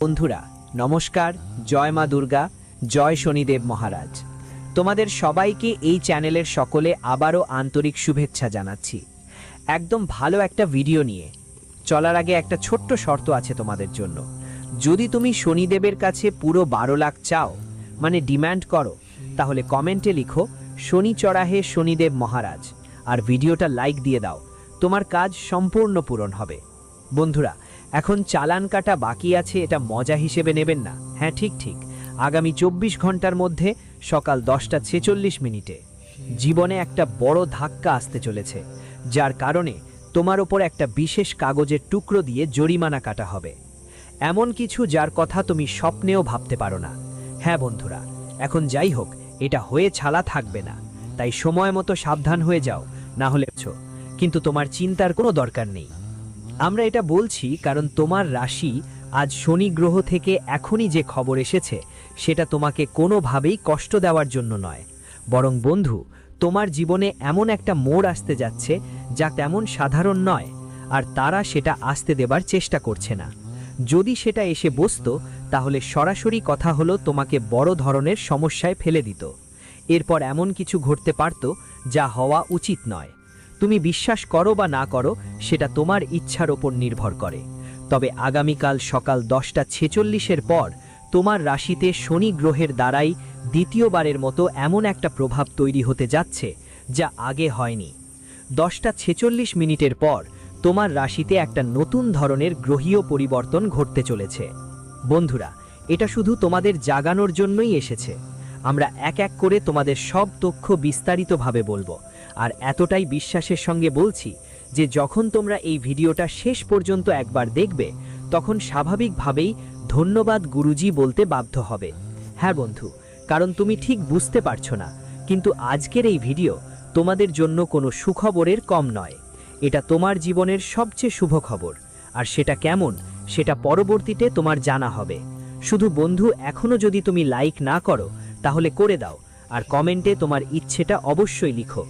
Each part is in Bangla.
বন্ধুরা নমস্কার। জয় মা দুর্গা, জয় শনিদেব মহারাজ। তোমাদের সবাইকে এই চ্যানেলের সকলে আবারও আন্তরিক শুভেচ্ছা জানাচ্ছি একদম ভালো একটা ভিডিও নিয়ে। চলার আগে একটা ছোট্ট শর্ত আছে তোমাদের জন্য। যদি তুমি শনিদেবের কাছে পুরো 12 লাখ চাও, মানে ডিম্যান্ড করো, তাহলে কমেন্টে লিখো শনি চড়াহে শনিদেব মহারাজ আর ভিডিওটা লাইক দিয়ে দাও। তোমার কাজ সম্পূর্ণ পূরণ হবে। বন্ধুরা, এখন চালান কাটা বাকি আছে, এটা মজা হিসেবে নেবেন না। হ্যাঁ, ঠিক আগামী 24 ঘন্টার মধ্যে সকাল 10:46 জীবনে একটা বড় ধাক্কা আসতে চলেছে, যার কারণে তোমার ওপর একটা বিশেষ কাগজের টুকরো দিয়ে জরিমানা কাটা হবে। এমন কিছু যার কথা তুমি স্বপ্নেও ভাবতে পারো না। হ্যাঁ বন্ধুরা, এখন যাই হোক, এটা হয়ে ছাড়া থাকবে না, তাই সময় মতো সাবধান হয়ে যাও, না হলে কিন্তু তোমার চিন্তার কোনো দরকার নেই। আমরা এটা বলছি কারণ তোমার রাশি আজ শনি গ্রহ থেকে এখনই যে খবর এসেছে সেটা তোমাকে কোনোভাবেই কষ্ট দেওয়ার জন্য নয়, বরং বন্ধু, তোমার জীবনে এমন একটা মোড় আসতে যাচ্ছে যা তেমন সাধারণ নয়, আর তারা সেটা আসতে দেবার চেষ্টা করছে না। যদি সেটা এসে বসতো তাহলে সরাসরি কথা হলো তোমাকে বড় ধরনের সমস্যায় ফেলে দিত। এরপর এমন কিছু ঘটতে পারত যা হওয়া উচিত নয়। তুমি বিশ্বাস করো বা না করো সেটা তোমার ইচ্ছার ওপর নির্ভর করে। তবে আগামীকাল সকাল 10:46 পর তোমার রাশিতে শনি গ্রহের দ্বারাই দ্বিতীয়বারের মতো এমন একটা প্রভাব তৈরি হতে যাচ্ছে যা আগে হয়নি। 10:46 পর তোমার রাশিতে একটা নতুন ধরনের গ্রহীয় পরিবর্তন ঘটতে চলেছে। বন্ধুরা, এটা শুধু তোমাদের জাগানোর জন্যই এসেছে। আমরা এক এক করে তোমাদের সব তথ্য বিস্তারিতভাবে বলবো, আর এতটাই বিশ্বাসের সঙ্গে বলছি যে যখন তোমরা এই ভিডিওটা শেষ পর্যন্ত একবার দেখবে তখন স্বাভাবিকভাবেই ধন্যবাদ গুরুজি বলতে বাধ্য হবে। হ্যাঁ বন্ধু, কারণ তুমি ঠিক বুঝতে পারছো না, কিন্তু আজকের এই ভিডিও তোমাদের জন্য কোনো সুখবরের কম নয়। এটা তোমার জীবনের সবচেয়ে শুভ খবর, আর সেটা কেমন সেটা পরবর্তীতে তোমার জানা হবে। শুধু বন্ধু, এখনো যদি তুমি লাইক না করো তাহলে করে দাও, আর কমেন্টে তোমার ইচ্ছেটা অবশ্যই লিখো।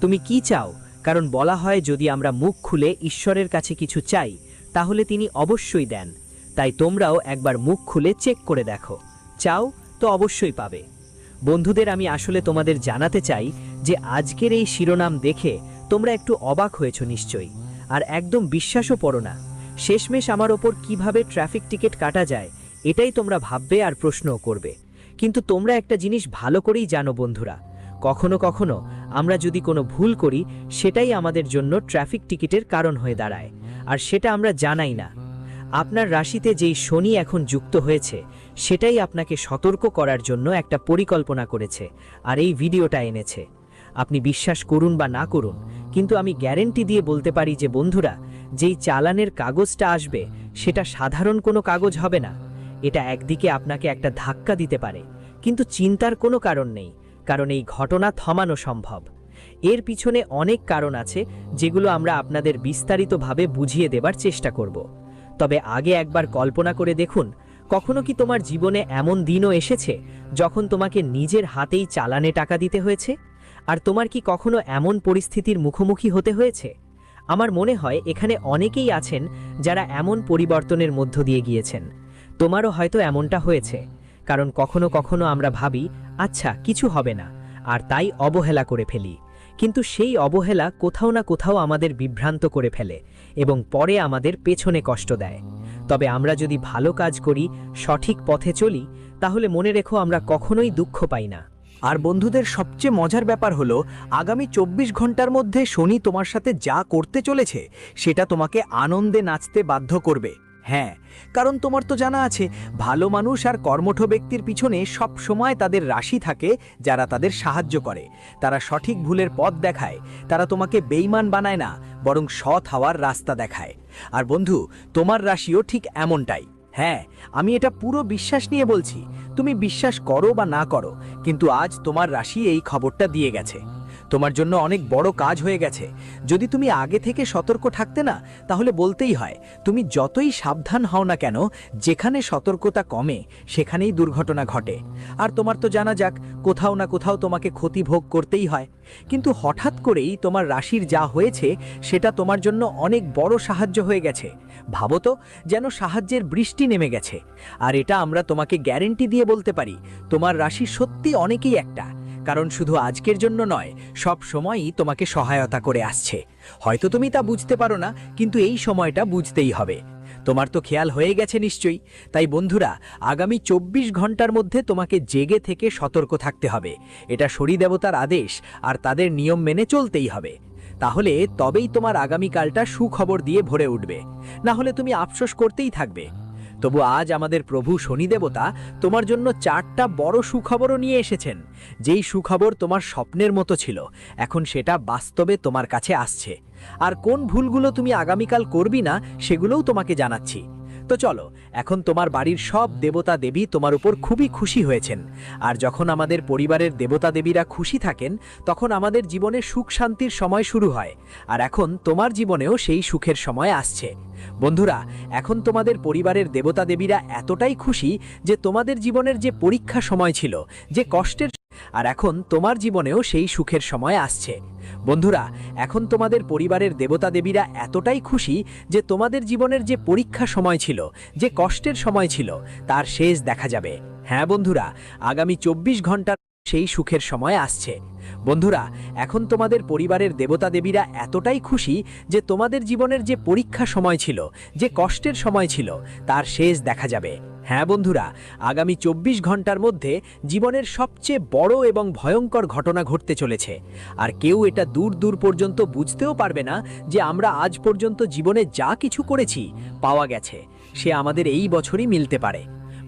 তুমি কি চাও, কারণ বলা হয় যদি আমরা মুখ খুলে ঈশ্বরের কাছে কিছু চাই তাহলে তিনি অবশ্যই দেন। তাই তোমরাও একবার মুখ খুলে চেক করে দেখো, চাও তো অবশ্যই পাবে। বন্ধুদের, আমি আসলে তোমাদের জানাতে চাই যে আজকের এই শিরোনাম দেখে তোমরা একটু অবাক হয়েছো নিশ্চয়ই, আর একদম বিশ্বাসও করো না। শেষমেশ আমার ওপর কিভাবে ট্রাফিক টিকিট কাটা যায় এটাই তোমরা ভাববে আর প্রশ্নও করবে। কিন্তু তোমরা একটা জিনিস ভালো করেই জানো বন্ধুরা, কখনো কখনো আমরা যদি কোনো ভুল করি সেটাই আমাদের জন্য ট্রাফিক টিকিটের কারণ হয়ে দাঁড়ায়, আর সেটা আমরা জানাই না। আপনার রাশিতে যেই শনি এখন যুক্ত হয়েছে সেটাই আপনাকে সতর্ক করার জন্য একটা পরিকল্পনা করেছে আর এই ভিডিওটা এনেছে। আপনি বিশ্বাস করুন বা না করুন, কিন্তু আমি গ্যারেন্টি দিয়ে বলতে পারি যে বন্ধুরা, যেই চালানের কাগজটা আসবে সেটা সাধারণ কোনো কাগজ হবে না। এটা একদিকে আপনাকে একটা ধাক্কা দিতে পারে, কিন্তু চিন্তার কোনো কারণ নেই, কারণ এই ঘটনা থামানো সম্ভব। এর পিছনে অনেক কারণ আছে যেগুলো আমরা আপনাদের বিস্তারিতভাবে বুঝিয়ে দেবার চেষ্টা করব। তবে আগে একবার কল্পনা করে দেখুন, কখনো কি তোমার জীবনে এমন দিনও এসেছে যখন তোমাকে নিজের হাতেই চালানে টাকা দিতে হয়েছে? আর তোমার কি কখনো এমন পরিস্থিতির মুখোমুখি হতে হয়েছে? আমার মনে হয় এখানে অনেকেই আছেন যারা এমন পরিবর্তনের মধ্য দিয়ে গিয়েছেন। তোমারও হয়তো এমনটা হয়েছে, কারণ কখনো কখনো আমরা ভাবি আচ্ছা কিছু হবে না, আর তাই অবহেলা করে ফেলি। কিন্তু সেই অবহেলা কোথাও না কোথাও আমাদের বিভ্রান্ত করে ফেলে এবং পরে আমাদের পেছনে কষ্ট দেয়। তবে আমরা যদি ভালো কাজ করি, সঠিক পথে চলি, তাহলে মনে রেখো আমরা কখনোই দুঃখ পাই না। আর বন্ধুদের, সবচেয়ে মজার ব্যাপার হলো আগামী 24 ঘন্টার মধ্যে শনি তোমার সাথে যা করতে চলেছে সেটা তোমাকে আনন্দে নাচতে বাধ্য করবে। হ্যাঁ, কারণ তোমার তো জানা আছে, ভালো মানুষ আর কর্মঠ ব্যক্তির পিছনে সব সময় তাদের রাশি থাকে যারা তাদের সাহায্য করে। তারা সঠিক ভুলের পথ দেখায়, তারা তোমাকে বেঈমান বানায় না, বরং সৎ হওয়ার রাস্তা দেখায়। আর বন্ধু, তোমার রাশিও ঠিক এমনটাই। হ্যাঁ, আমি এটা পুরো বিশ্বাস নিয়ে বলছি। তুমি বিশ্বাস করো বা না করো, কিন্তু আজ তোমার রাশি এই খবরটা দিয়ে গেছে। তোমার জন্য অনেক বড় কাজ হয়ে গেছে। যদি তুমি আগে থেকে সতর্ক থাকতে না, তাহলে বলতেই হয় তুমি যতই সাবধান হও না কেন, যেখানে সতর্কতা কমে সেখানেই দুর্ঘটনা ঘটে। আর তোমার তো জানা যাক, কোথাও না কোথাও তোমাকে ক্ষতি ভোগ করতেই হয়। কিন্তু হঠাৎ করেই তোমার রাশির যা হয়েছে সেটা তোমার জন্য অনেক বড় সাহায্য হয়ে গেছে। ভাবো তো, যেন সাহায্যের বৃষ্টি নেমে গেছে। আর এটা আমরা তোমাকে গ্যারেন্টি দিয়ে বলতে পারি, তোমার রাশি সত্যি অনেকেই একটা, কারণ শুধু আজকের জন্য নয়, সব সময়ই তোমাকে সহায়তা করে আসছে। হয়তো তুমি তা বুঝতে পারো না, কিন্তু এই সময়টা বুঝতেই হবে। তোমার তো খেয়াল হয়ে গেছে নিশ্চয়ই। তাই বন্ধুরা, আগামী 24 ঘন্টার মধ্যে তোমাকে জেগে থেকে সতর্ক থাকতে হবে। এটা শনি দেবতার আদেশ, আর তাদের নিয়ম মেনে চলতেই হবে। তাহলে তবেই তোমার আগামীকালটা সুখবর দিয়ে ভরে উঠবে, না হলে তুমি আফসোস করতেই থাকবে। তবু আজ আমাদের প্রভু শনি দেবতা তোমার জন্য 4টা বড় সুখবরও নিয়ে এসেছেন। যেই সুখবর তোমার স্বপ্নের মতো ছিল, এখন সেটা বাস্তবে তোমার কাছে আসছে। আর কোন ভুলগুলো তুমি আগামীকাল করবি না, সেগুলোও তোমাকে জানাচ্ছি। তো চলো, এখন তোমার বাড়ির সব দেবতা দেবী তোমার উপর খুবই খুশি হয়েছেন। আর যখন আমাদের পরিবারের দেবতা দেবীরা খুশি থাকেন, তখন আমাদের জীবনে সুখ শান্তির সময় শুরু হয়। আর এখন তোমার জীবনেও সেই সুখের সময় আসছে। বন্ধুরা, এখন তোমাদের পরিবারের দেবতা দেবীরা এতটাই খুশি যে তোমাদের জীবনের যে পরীক্ষা সময় ছিল, যে কষ্টের, আর এখন তোমার জীবনেও সেই সুখের সময় আসছে। বন্ধুরা, এখন তোমাদের পরিবারের দেবতা দেবীরা এতটাই খুশি যে তোমাদের জীবনের যে পরীক্ষা সময় ছিল, যে কষ্টের সময় ছিল, তার শেষ দেখা যাবে। হ্যাঁ বন্ধুরা, আগামী 24 ঘন্টার সেই সুখের সময় আসছে। বন্ধুরা, এখন তোমাদের পরিবারের দেবতা দেবীরা এতটাই খুশি যে তোমাদের জীবনের যে পরীক্ষা সময় ছিল, যে কষ্টের সময় ছিল, তার শেষ দেখা যাবে। হ্যাঁ বন্ধুরা, আগামী 24 ঘন্টার মধ্যে জীবনের সবচেয়ে বড় এবং ভয়ঙ্কর ঘটনা ঘটতে চলেছে। আর কেউ এটা দূর দূর পর্যন্ত বুঝতেও পারবে না যে আমরা আজ পর্যন্ত জীবনে যা কিছু করেছি, পাওয়া গেছে, সে আমাদের এই বছরই মিলতে পারে।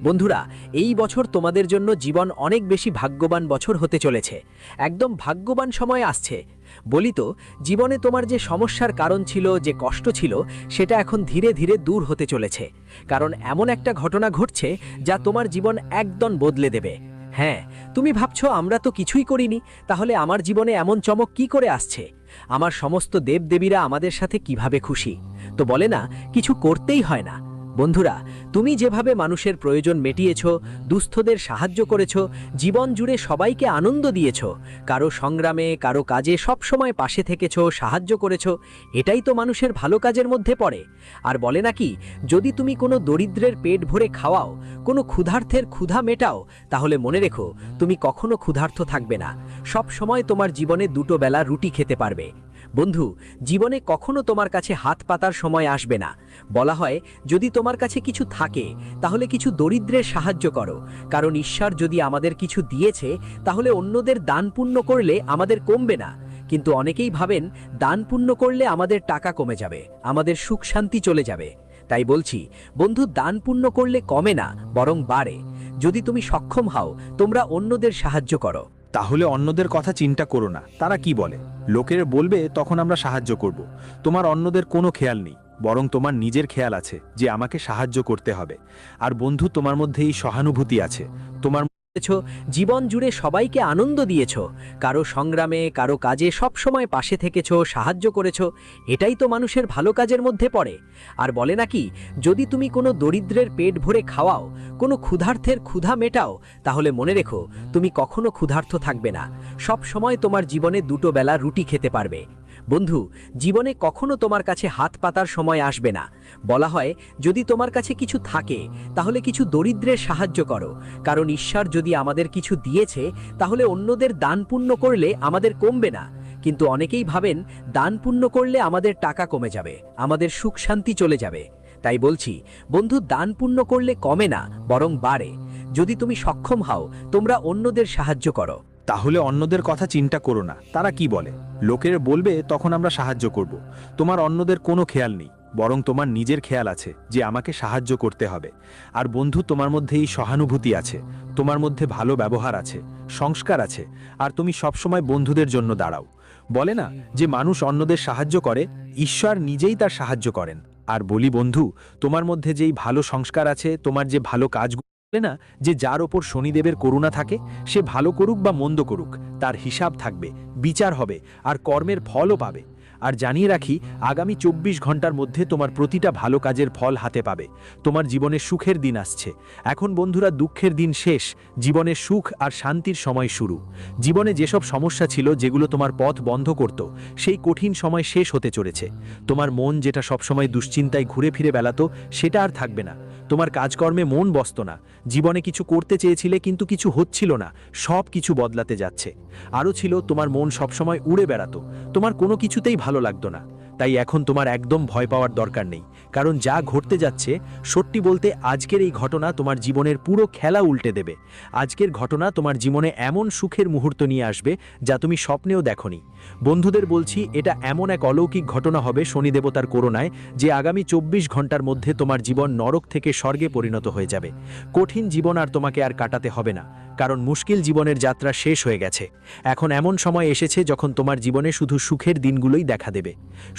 বন্ধুরা, এই বছর তোমাদের জন্য জীবন অনেক বেশি ভাগ্যবান বছর হতে চলেছে। একদম ভাগ্যবান সময় আসছে। বলি তো, জীবনে তোমার যে সমস্যার কারণ ছিল, যে কষ্ট ছিল, সেটা এখন ধীরে ধীরে দূর হতে চলেছে। কারণ এমন একটা ঘটনা ঘটছে যা তোমার জীবন একদম বদলে দেবে। হ্যাঁ, তুমি ভাবছো আমরা তো কিছুই করিনি, তাহলে আমার জীবনে এমন চমক কি করে আসছে? আমার সমস্ত দেবদেবীরা আমাদের সাথে কিভাবে খুশি? তো বলে না, কিছু করতেই হয় না। বন্ধুরা, তুমি যেভাবে মানুষের প্রয়োজন মেটিয়েছ, দুস্থদের সাহায্য করেছ, জীবন জুড়ে সবাইকে আনন্দ দিয়েছ, কারো সংগ্রামে কারো কাজে সব সময় পাশে থেকেছ, সাহায্য করেছ, এটাই তো মানুষের ভালো কাজের মধ্যে পড়ে। আর বলে নাকি, যদি তুমি কোনো দরিদ্রের পেট ভরে খাওয়াও, কোনো ক্ষুধার্থের ক্ষুধা মেটাও, তাহলে মনে রেখো, তুমি কখনো ক্ষুধার্ত থাকবে না। সব সময় তোমার জীবনে 2 বেলা রুটি খেতে পারবে। বন্ধু, জীবনে কখনো তোমার কাছে হাত পাতার সময় আসবে না। বলা হয়, যদি তোমার কাছে কিছু থাকে, তাহলে কিছু দরিদ্রের সাহায্য করো, কারণ ঈশ্বর যদি আমাদের কিছু দিয়েছে, তাহলে অন্যদের দান পুণ্য করলে আমাদের কমবে না। কিন্তু অনেকেই ভাবেন দান পুণ্য করলে আমাদের টাকা কমে যাবে, আমাদের সুখ শান্তি চলে যাবে। তাই বলছি বন্ধু, দান পুণ্য করলে কমে না, বরং বাড়ে। যদি তুমি সক্ষম হও, তোমরা অন্যদের সাহায্য করো। তাহলে অন্যদের কথা চিন্তা করো না, তারা কি বলে। লোকের বলবে তখন আমরা সাহায্য করব। তোমার অন্যদের কোনো খেয়াল নেই, বরং তোমার নিজের খেয়াল আছে যে আমাকে সাহায্য করতে হবে। আর বন্ধু, তোমার মধ্যে এই সহানুভূতি আছে। তোমার জীবন জুড়ে সবাইকে আনন্দ দিয়েছ, কারো সংগ্রামে কারো কাজে সব সময় পাশে থেকেছ, সাহায্য করেছ, এটাই তো মানুষের ভালো কাজের মধ্যে পড়ে। আর বলে নাকি, যদি তুমি কোনো দরিদ্রের পেট ভরে খাওয়াও, কোনো ক্ষুধার্থের ক্ষুধা মেটাও, তাহলে মনে রেখো, তুমি কখনো ক্ষুধার্ত থাকবে না। সব সময় তোমার জীবনে 2 বেলা রুটি খেতে পারবে। বন্ধু, জীবনে কখনো তোমার কাছে হাত পাতার সময় আসবে না। বলা হয়, যদি তোমার কাছে কিছু থাকে, তাহলে কিছু দরিদ্রের সাহায্য করো, কারণ ঈশ্বর যদি আমাদের কিছু দিয়েছে, তাহলে অন্যদের দান পুণ্য করলে আমাদের কমবে না। কিন্তু অনেকেই ভাবেন দান পুণ্য করলে আমাদের টাকা কমে যাবে, আমাদের সুখ শান্তি চলে যাবে। তাই বলছি বন্ধু, দান পুণ্য করলে কমে না, বরং বাড়ে। যদি তুমি সক্ষম হও, তোমরা অন্যদের সাহায্য করো। তাহলে অন্যদের কথা চিন্তা করো না, তারা কি বলে। লোকের বলবে তখন আমরা সাহায্য করব। তোমার অন্যদের কোনো খেয়াল নেই, বরং তোমার নিজের খেয়াল আছে যে আমাকে সাহায্য করতে হবে। আর বন্ধু, তোমার মধ্যে এই সহানুভূতি আছে, তোমার মধ্যে ভালো ব্যবহার আছে, সংস্কার আছে, আর তুমি সবসময় বন্ধুদের জন্য দাঁড়াও। বলে না যে মানুষ অন্যদের সাহায্য করে, ঈশ্বর নিজেই তার সাহায্য করেন। আর বলি বন্ধু, তোমার মধ্যে যেই ভালো সংস্কার আছে, তোমার যে ভালো কাজ, না যে যার ওপর শনিদেবের করুণা থাকে, সে ভালো করুক বা মন্দ করুক, তার হিসাব থাকবে, বিচার হবে, আর কর্মের ফলও পাবে। আর জানিয়ে রাখি, আগামী 24 ঘন্টার মধ্যে তোমার প্রতিটা ভালো কাজের ফল হাতে পাবে। তোমার জীবনে সুখের দিন আসছে। এখন বন্ধুরা, দুঃখের দিন শেষ, জীবনে সুখ আর শান্তির সময় শুরু। জীবনে যেসব সমস্যা ছিল, যেগুলো তোমার পথ বন্ধ করত, সেই কঠিন সময় শেষ হতে চলেছে। তোমার মন যেটা সবসময় দুশ্চিন্তায় ঘুরে ফিরে বেড়াতো, সেটা আর থাকবে না। তোমার কাজকর্মে মন বসত না। জীবনে কিছু করতে চেয়েছিলে কিন্তু কিছু হচ্ছিল না, সব কিছু বদলাতে যাচ্ছে। আরও ছিল, তোমার মন সবসময় উড়ে বেড়াতো, তোমার কোনো কিছুতেই ভালো লাগতো না। তাই এখন তোমার একদম ভয় পাওয়ার দরকার নেই, কারণ যা ঘটতে যাচ্ছে, সত্যি বলতে আজকের এই ঘটনা তোমার জীবনের পুরো খেলা উল্টে দেবে। আজকের ঘটনা তোমার জীবনে এমন সুখের মুহূর্ত নিয়ে আসবে যা তুমি স্বপ্নেও দেখোনি। বন্ধুদের বলছি, এটা এমন এক অলৌকিক ঘটনা হবে শনি দেবতার করুণায়, যে আগামী 24 ঘন্টার মধ্যে তোমার জীবন নরক থেকে স্বর্গে পরিণত হয়ে যাবে। কঠিন জীবন আর তোমাকে আর কাটাতে হবে না, কারণ মুশকিল জীবনের যাত্রা শেষ হয়ে গেছে। এখন এমন সময় এসেছে যখন তোমার জীবনে শুধু সুখের দিনগুলোই দেখা দেবে।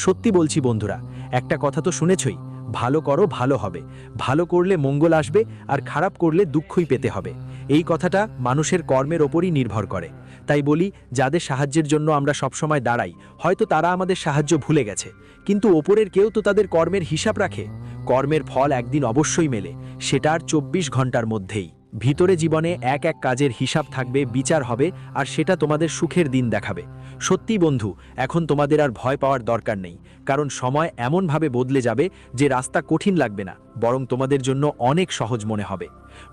সত্যি বলছি বন্ধুরা, একটা কথা তো শুনেছই, ভালো করো ভালো হবে, ভালো করলে মঙ্গল আসবে, আর খারাপ করলে দুঃখই পেতে হবে। এই কথাটা মানুষের কর্মের ওপরই নির্ভর করে। তাই বলি, যাদের সাহায্যের জন্য আমরা সবসময় দাঁড়াই, হয়তো তারা আমাদের সাহায্য ভুলে গেছে, কিন্তু ওপরের কেউ তো তাদের কর্মের হিসাব রাখে। কর্মের ফল একদিন অবশ্যই মেলে, সেটা আর 24 ঘন্টার মধ্যেই। ভিতরে জীবনে এক এক কাজের হিসাব থাকবে, বিচার হবে, আর সেটা তোমাদের সুখের দিন দেখাবে। সত্যি বন্ধু, এখন তোমাদের আর ভয় পাওয়ার দরকার নেই, কারণ সময় এমনভাবে বদলে যাবে যে রাস্তা কঠিন লাগবে না, বরং তোমাদের জন্য অনেক সহজ মনে হবে।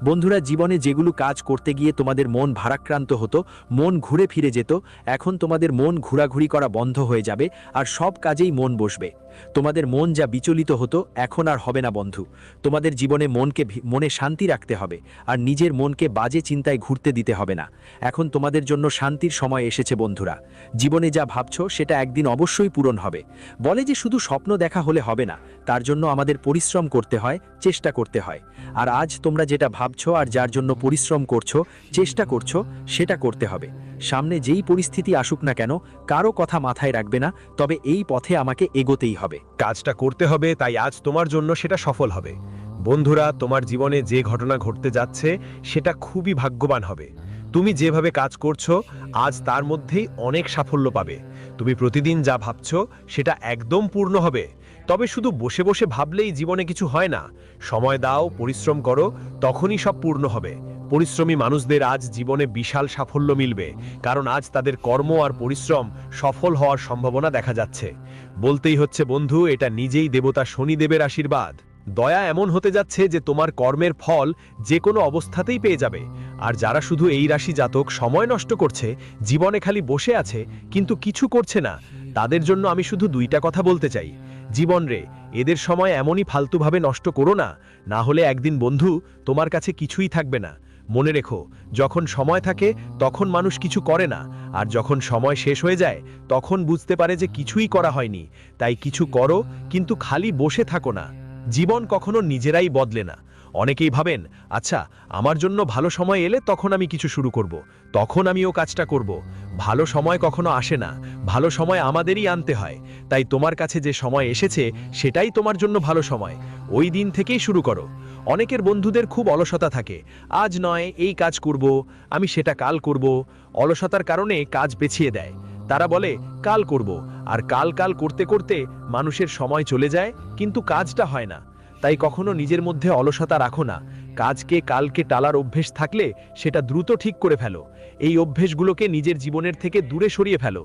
বন্ধুরা, জীবনে যেগুলো কাজ করতে গিয়ে তোমাদের মন ভারাক্রান্ত হতো, মন ঘুরে ফিরে যেত, এখন তোমাদের মন ঘোরাঘুরি করা বন্ধ হয়ে যাবে, আর সব কাজেই মন বসবে। তোমাদের মন যা বিচলিত হতো, এখন আর হবে না বন্ধু। তোমাদের জীবনে মনে শান্তি রাখতে হবে, আর নিজের মনকে বাজে চিন্তায় ঘুরতে দিতে হবে না। এখন তোমাদের জন্য শান্তির সময় এসেছে বন্ধুরা। জীবনে যা ভাবছো সেটা একদিন অবশ্যই পূরণ হবে। বলে যে শুধু স্বপ্ন দেখা হলে হবে না, তার জন্য আমাদের পরিশ্রম করতে হয়, চেষ্টা করতে হয়। আর আজ তোমরা যেটা ভাবছো আর যার জন্য পরিশ্রম করছো, চেষ্টা করছো, সেটা করতে হবে। সামনে যেই পরিস্থিতি আসুক না কেন, কারো কথা মাথায় রাখবে না, তবে এই পথে আমাকে এগোতেই হবে। কাজটা করতে হবে, তাই আজ তোমার জন্য সেটা সফল হবে। বন্ধুরা, তোমার জীবনে যে ঘটনা ঘটতে যাচ্ছে সেটা খুবই ভাগ্যবান হবে। তুমি যেভাবে কাজ করছো, আজ তার মধ্যেই অনেক সাফল্য পাবে। তুমি প্রতিদিন যা ভাবছো সেটা একদম পূর্ণ হবে। তবে শুধু বসে বসে ভাবলেই জীবনে কিছু হয় না। সময় দাও, পরিশ্রম করো, তখনই সব পূর্ণ হবে। পরিশ্রমী মানুষদের আজ জীবনে বিশাল সাফল্য মিলবে, কারণ আজ তাদের কর্ম আর পরিশ্রম সফল হওয়ার সম্ভাবনা দেখা যাচ্ছে। বলতেই হচ্ছে বন্ধু, এটা নিজেই দেবতা শনিদেবের আশীর্বাদ। দয়া এমন হতে যাচ্ছে যে তোমার কর্মের ফল যে কোনো অবস্থাতেই পেয়ে যাবে। আর যারা শুধু এই রাশি জাতক সময় নষ্ট করছে, জীবনে খালি বসে আছে কিন্তু কিছু করছে না, তাদের জন্য আমি শুধু দুইটা কথা বলতে চাই। জীবন রে, এদের সময় এমনই ফালতুভাবে নষ্ট করো না, না হলে একদিন বন্ধু তোমার কাছে কিছুই থাকবে না। মনে রেখো, যখন সময় থাকে তখন মানুষ কিছু করে না, আর যখন সময় শেষ হয়ে যায় তখন বুঝতে পারে যে কিছুই করা হয়নি। তাই কিছু করো, কিন্তু খালি বসে থাকো না। জীবন কখনো নিজেরাই বদলে না। অনেকেই ভাবেন, আচ্ছা আমার জন্য ভালো সময় এলে তখন আমি কিছু শুরু করব, তখন আমিও কাজটা করব। ভালো সময় কখনো আসে না, ভালো সময় আমাদেরই আনতে হয়। তাই তোমার কাছে যে সময় এসেছে সেটাই তোমার জন্য ভালো সময়, ওই দিন থেকেই শুরু করো। অনেকের বন্ধুদের খুব অলসতা থাকে, আজ নয় এই কাজ করব, আমি সেটা কাল করব। অলসতার কারণে কাজ পেছিয়ে দেয়। তারা বলে কাল করব, আর কাল কাল করতে করতে মানুষের সময় চলে যায়, কিন্তু কাজটা হয় না। তাই কখনো নিজের মধ্যে অলসতা রাখো না। কাজকে কালকে টালার অভ্যেস থাকলে সেটা দ্রুত ঠিক করে ফেলো। এই অভ্যেসগুলোকে নিজের জীবনের থেকে দূরে সরিয়ে ফেলো।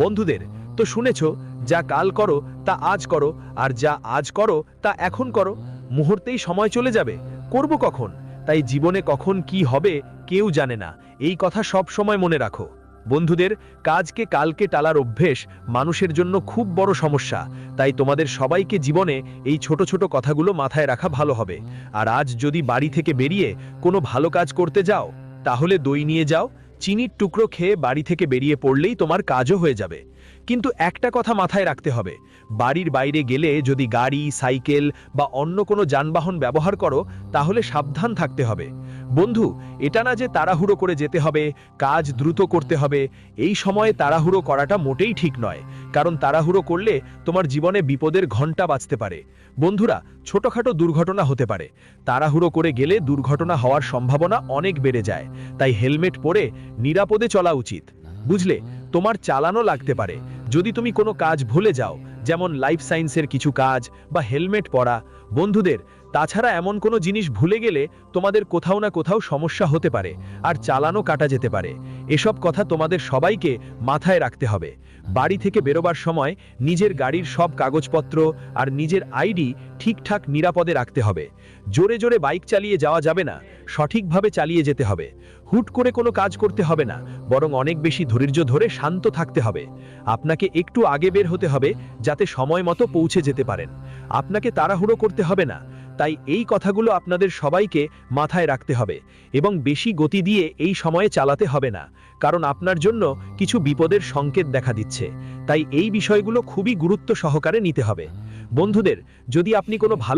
বন্ধুদের, তো শুনেছো, যা কাল করো তা আজ করো, আর যা আজ করো তা এখন করো। মুহূর্তেই সময় চলে যাবে, করব কখন? তাই জীবনে কখন কি হবে কেউ জানে না, এই কথা সব সময় মনে রাখো। বন্ধুদের, কাজকে কালকে টালার অভ্যেস মানুষের জন্য খুব বড় সমস্যা। তাই তোমাদের সবাইকে জীবনে এই ছোট ছোট কথাগুলো মাথায় রাখা ভালো হবে। আর আজ যদি বাড়ি থেকে বেরিয়ে কোনো ভালো কাজ করতে যাও, তাহলে দই নিয়ে যাও, চিনির টুকরো খেয়ে বাড়ি থেকে বেরিয়ে পড়লেই তোমার কাজও হয়ে যাবে। কিন্তু একটা কথা মাথায় রাখতে হবে, বাড়ির বাইরে গেলে যদি গাড়ি, সাইকেল বা অন্য কোনো যানবাহন ব্যবহার করো, তাহলে সাবধান থাকতে হবে। বন্ধু, এটা না যে তাড়াহুড়ো করে যেতে হবে, কাজ দ্রুত করতে হবে। এই সময়ে তাড়াহুড়ো করাটা মোটেই ঠিক নয়, কারণ তাড়াহুড়ো করলে তোমার জীবনে বিপদের ঘণ্টা বাজতে পারে। বন্ধুরা, ছোটখাটো দুর্ঘটনা হতে পারে, তাড়াহুড়ো করে গেলে দুর্ঘটনা হওয়ার সম্ভাবনা অনেক বেড়ে যায়। তাই হেলমেট পরে নিরাপদে চলা উচিত। বুঝলে, তোমার চালানো লাগতে পারে, যদি তুমি কোনো কাজ ভুলে যাও, যেমন লাইফ সায়েন্সের কিছু কাজ বা হেলমেট পরা, বন্ধুদের তাছাড়া এমন কোনো জিনিস ভুলে গেলে তোমাদের কোথাও না কোথাও সমস্যা হতে পারে আর চালানো কাটা যেতে পারে। এসব কথা তোমাদের সবাইকে মাথায় রাখতে হবে। বাড়ি থেকে বেরোবার সময় নিজের গাড়ির সব কাগজপত্র আর নিজের আইডি ঠিকঠাক নিরাপদে রাখতে হবে। জোরে জোরে বাইক চালিয়ে যাওয়া যাবে না, সঠিকভাবে চালিয়ে যেতে হবে। হুট করে কোনো কাজ করতে হবে না, বরং অনেক বেশি ধৈর্য ধরে শান্ত থাকতে হবে। আপনাকে একটু আগে বের হতে হবে যাতে সময় মতো পৌঁছে যেতে পারেন। আপনাকে তাড়াহুড়ো করতে হবে না। তাই এই কথাগুলো আপনাদের সবাইকে মাথায় রাখতে হবে এবং বেশি গতি দিয়ে এই সময়ে চালাতে হবে না, কারণ আপনার জন্য কিছু বিপদের সংকেত দেখা দিচ্ছে। তাই এই বিষয়গুলো খুবই গুরুত্ব সহকারে নিতে হবে। বন্ধুদের, যদি আপনি কোনো ভালো